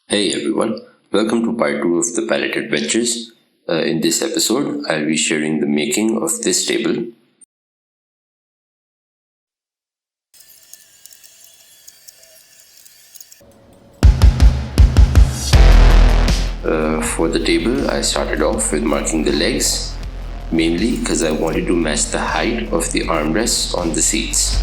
Hey everyone, welcome to part 2 of the Pallet Adventures. In this episode, I'll be sharing the making of this table. For the table, I started off with marking the legs, mainly because I wanted to match the height of the armrests on the seats.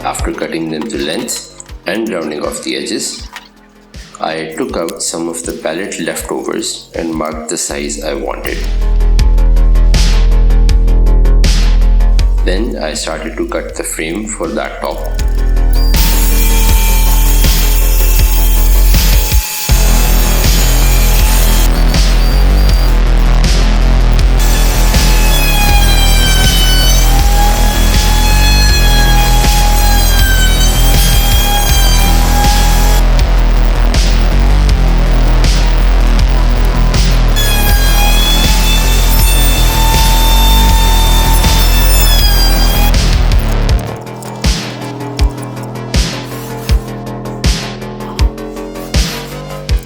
After cutting them to length and rounding off the edges, I took out some of the pallet leftovers and marked the size I wanted. Then I started to cut the frame for that top.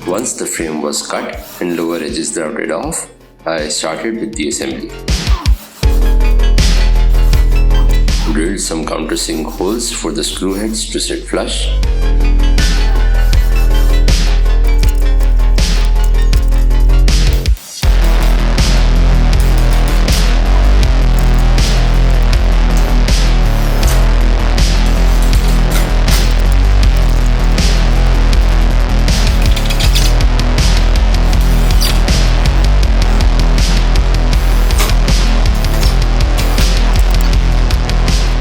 Once the frame was cut and lower edges rounded off, I started with the assembly. Drilled some countersink holes for the screw heads to sit flush.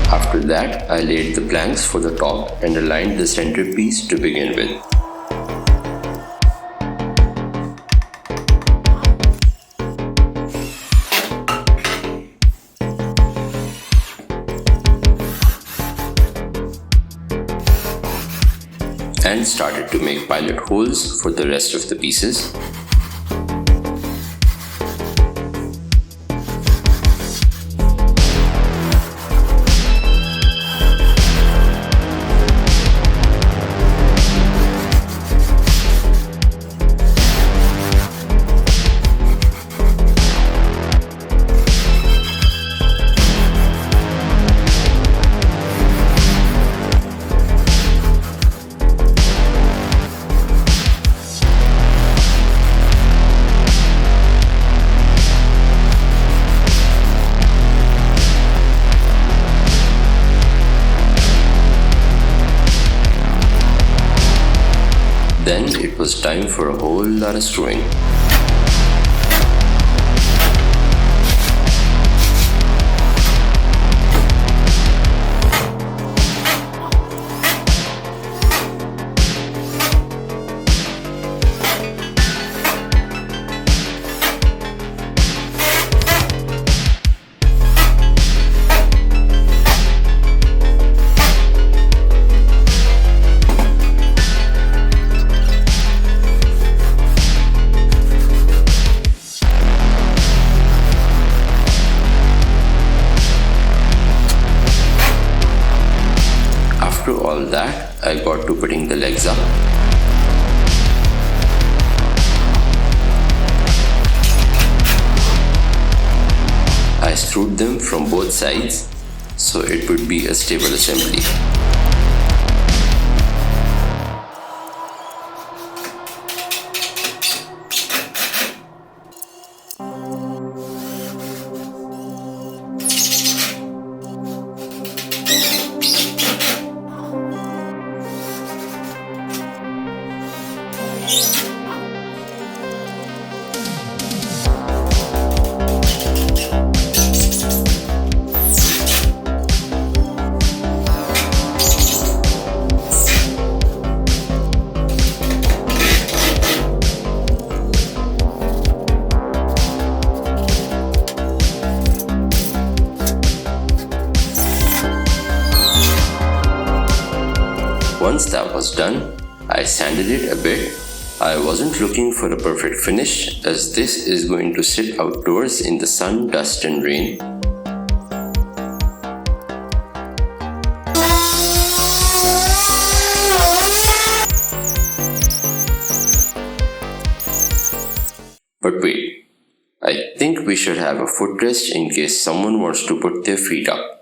After that, I laid the planks for the top and aligned the centerpiece to begin with. And started to make pilot holes for the rest of the pieces. Then it was time for a whole lot of screwing. After all that, I got to putting the legs up. I screwed them from both sides so it would be a stable assembly. Once that was done, I sanded it a bit. I wasn't looking for a perfect finish, as this is going to sit outdoors in the sun, dust and rain. But wait, I think we should have a footrest in case someone wants to put their feet up.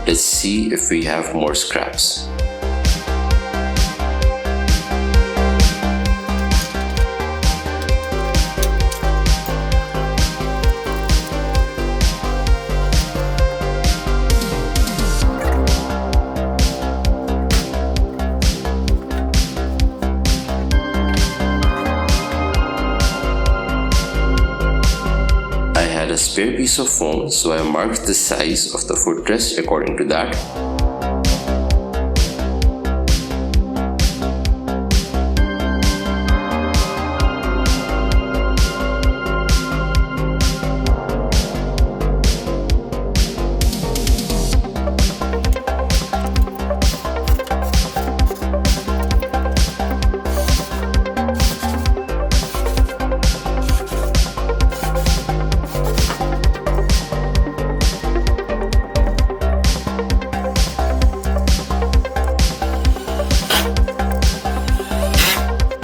Let's see if we have more scraps. A spare piece of foam, so I marked the size of the footrest according to that.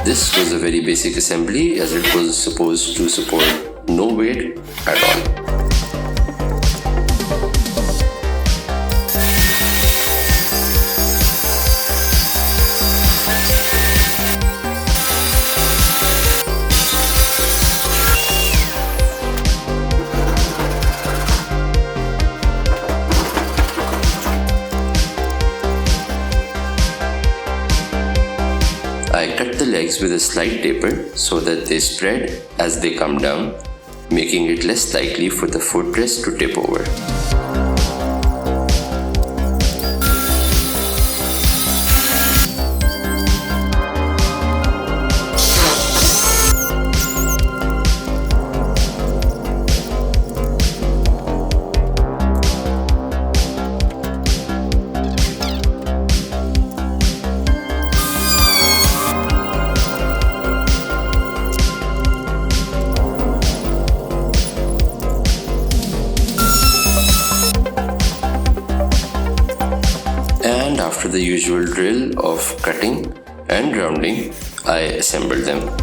This was a very basic assembly, as it was supposed to support no weight at all. I cut the legs with a slight taper so that they spread as they come down, making it less likely for the footrest to tip over. And after the usual drill of cutting and rounding, I assembled them.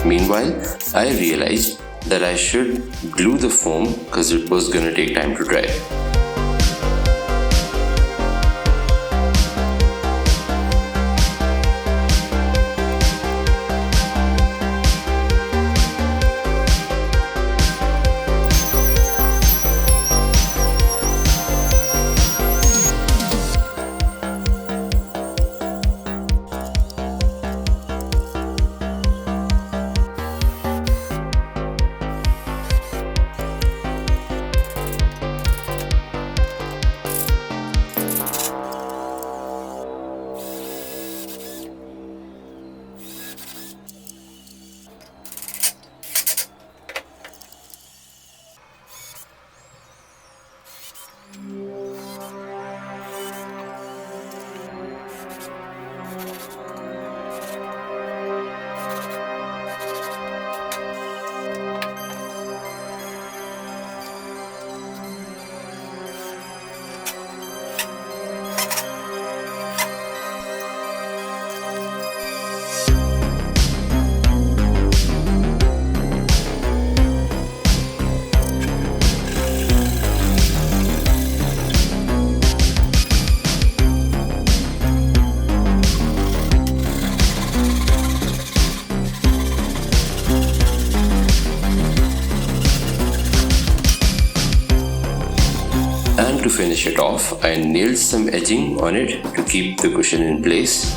Meanwhile, I realized that I should glue the foam because it was gonna take time to dry. And to finish it off, I nailed some edging on it to keep the cushion in place.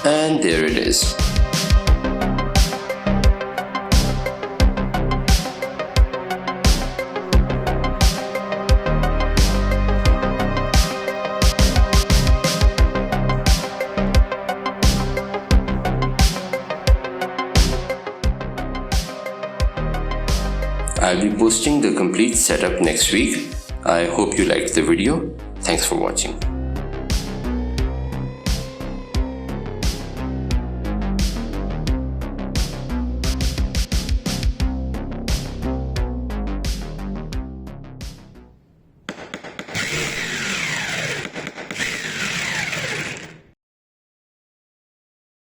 And there it is. I'll be posting the complete setup next week. I hope you liked the video. Thanks for watching.